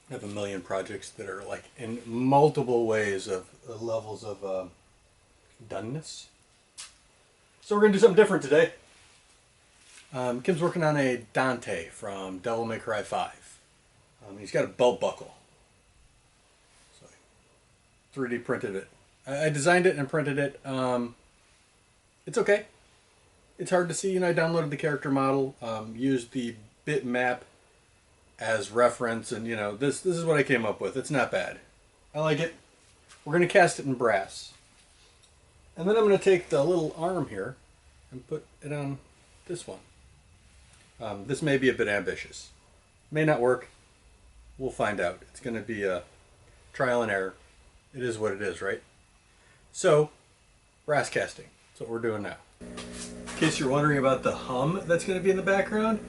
I have a million projects that are like in multiple ways of levels of doneness. So we're gonna do something different today. Kim's working on a Dante from Devil May Cry 5. He's got a belt buckle. So I 3D printed it. I designed it and printed it. It's okay. It's hard to see. You know, I downloaded the character model, used the bitmap as reference, and you know, this is what I came up with. It's not bad. I like it. We're gonna cast it in brass, and then I'm gonna take the little arm here and put it on this one. This may be a bit ambitious. May not work. We'll find out. It's gonna be a trial and error. It is what it is, right? So, brass casting. That's what we're doing now. In case you're wondering about the hum that's going to be in the background,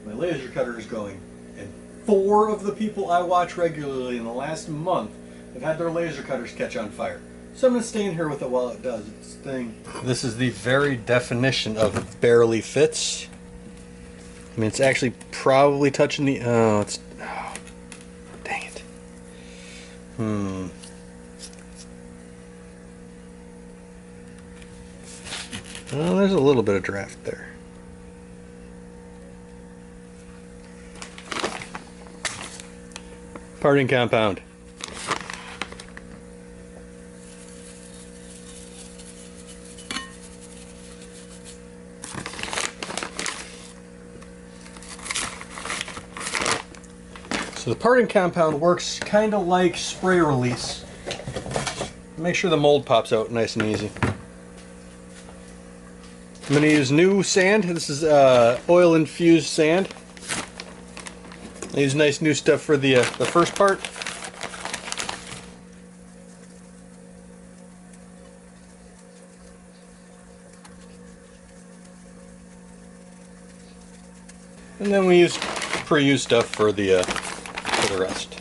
my laser cutter is going. And 4 of the people I watch regularly in the last month have had their laser cutters catch on fire. So I'm going to stay in here with it while it does its thing. This is the very definition of barely fits. I mean, it's actually probably touching the... Oh, it's... Oh, dang it. Oh, there's a little bit of draft there. Parting compound. So the parting compound works kind of like spray release. Make sure the mold pops out nice and easy. I'm going to use new sand. This is oil infused sand. I use nice new stuff for the first part. And then we use pre-used stuff for the rest.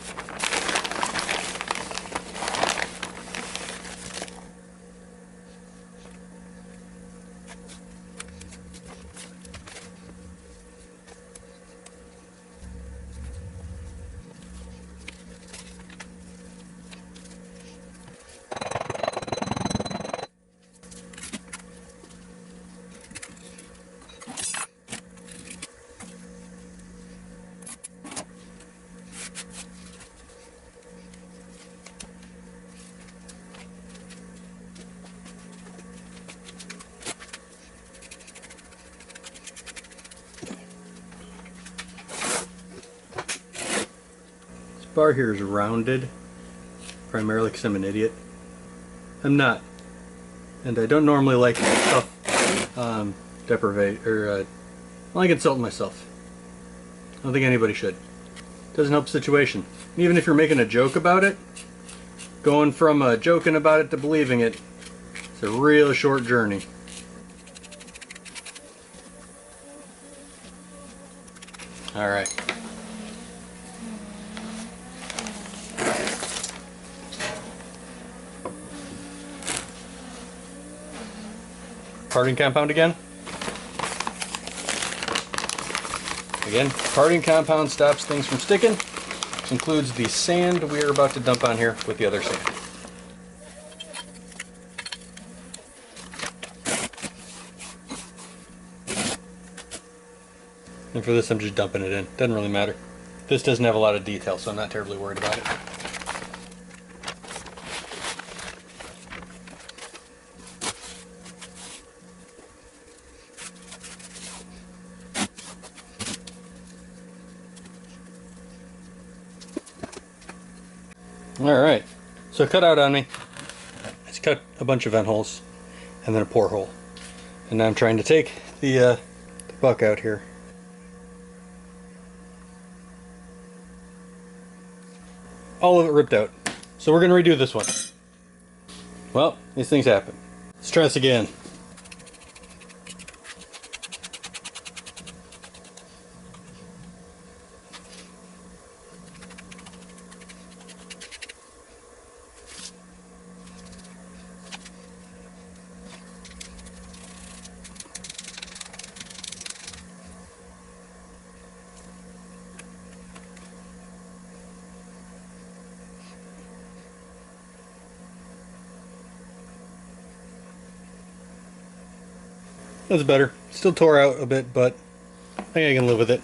Bar here is rounded, primarily because I'm an idiot. I'm not, and I don't normally like tough deprivate or I like insulting myself. I don't think anybody should. Doesn't help the situation. Even if you're making a joke about it, going from joking about it to believing it, it's a real short journey. All right. Parting compound again. Again, parting compound stops things from sticking. This includes the sand we are about to dump on here with the other sand. And for this I'm just dumping it in. Doesn't really matter. This doesn't have a lot of detail, so I'm not terribly worried about it. Alright, so cut out on me. It's cut a bunch of vent holes and then a pore hole. And now I'm trying to take the buck out here. All of it ripped out. So we're going to redo this one. Well, these things happen. Let's try this again. That's better. Still tore out a bit, but I think I can live with it.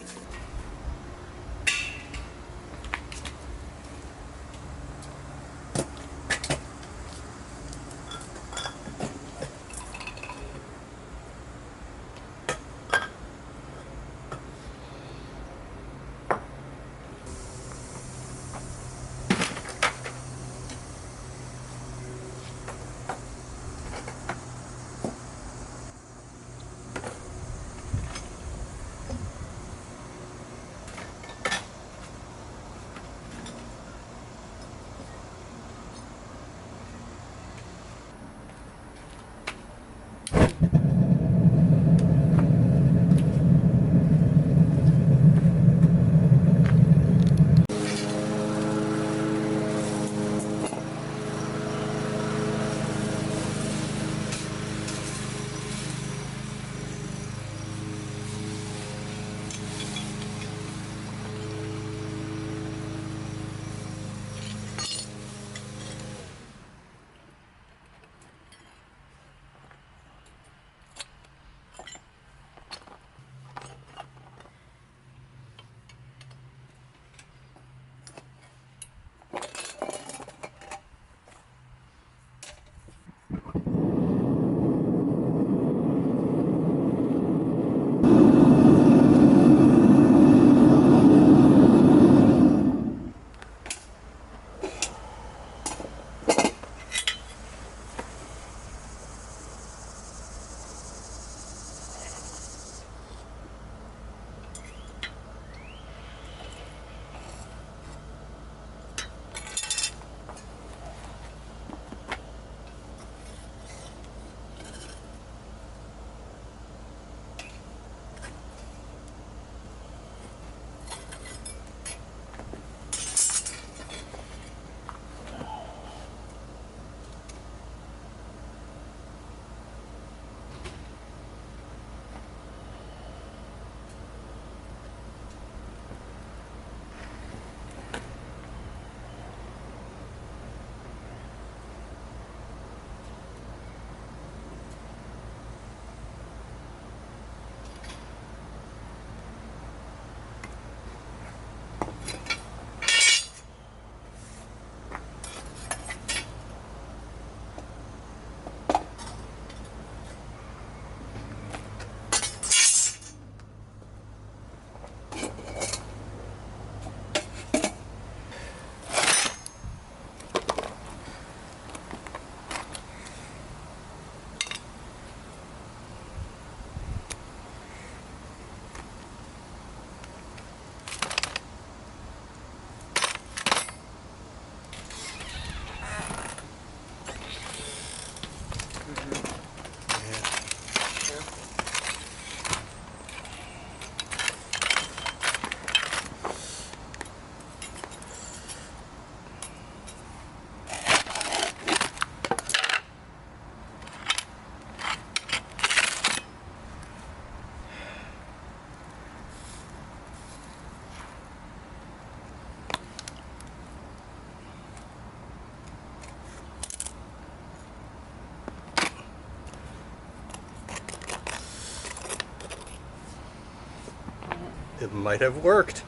It might have worked.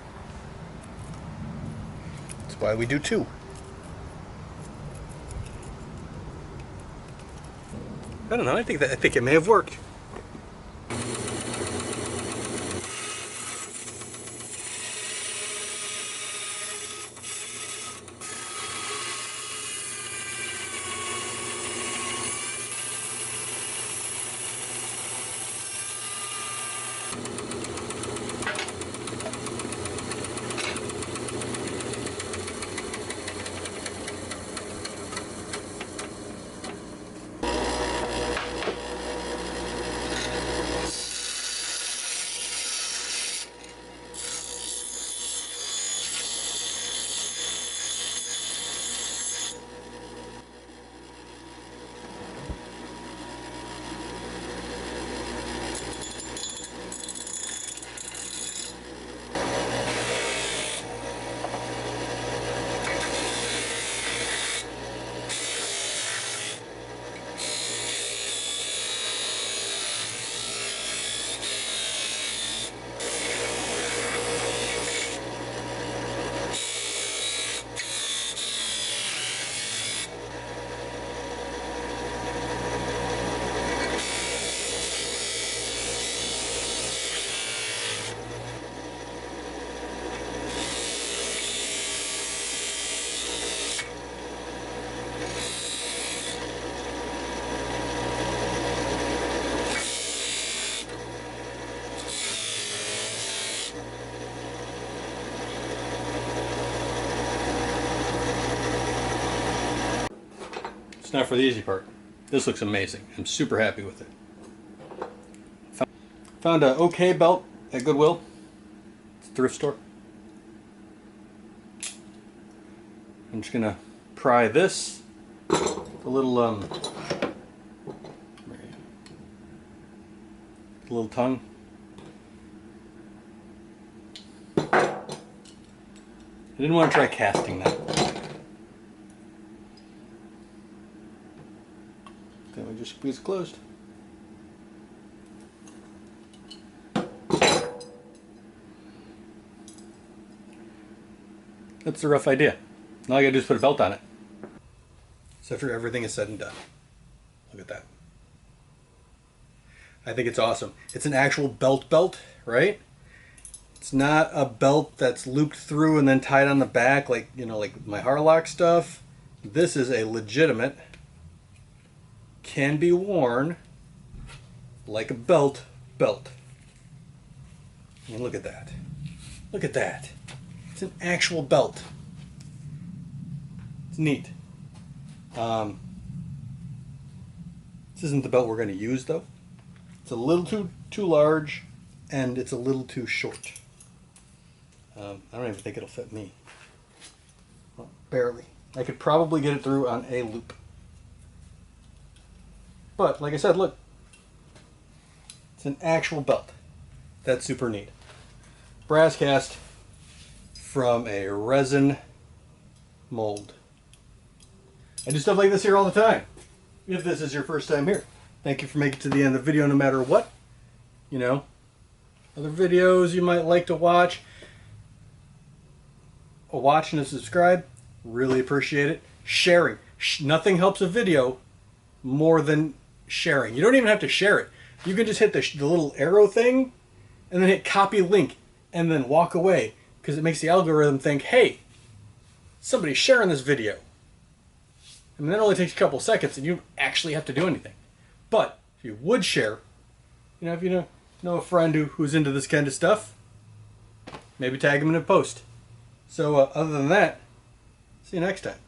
That's why we do two. I don't know. I think it may have worked. It's not for the easy part. This looks amazing. I'm super happy with it. Found a OK belt at Goodwill. It's a thrift store. I'm just gonna pry this. A little tongue. I didn't want to try casting that. Then we just squeeze it closed. That's the rough idea. All I gotta do is put a belt on it. So after everything is said and done, look at that. I think it's awesome. It's an actual belt, right? It's not a belt that's looped through and then tied on the back like, you know, like my Harlock stuff. This is a legitimate, can be worn like a belt. And look at that. Look at that. It's an actual belt. It's neat. This isn't the belt we're going to use though. It's a little too large and it's a little too short. I don't even think it'll fit me. Well, barely. I could probably get it through on a loop. But like I said, look. It's an actual belt. That's super neat. Brass cast from a resin mold. I do stuff like this here all the time. If this is your first time here, thank you for making it to the end of the video no matter what. You know, other videos you might like to watch. A watch and a subscribe. Really appreciate it. Sharing. Nothing helps a video more than sharing. You don't even have to share it. You can just hit the little arrow thing and then hit copy link and then walk away because it makes the algorithm think, hey, somebody's sharing this video. And that only takes a couple seconds and you don't actually have to do anything. But if you would share, you know, if you know a friend who's into this kind of stuff, maybe tag them in a post. So other than that, see you next time.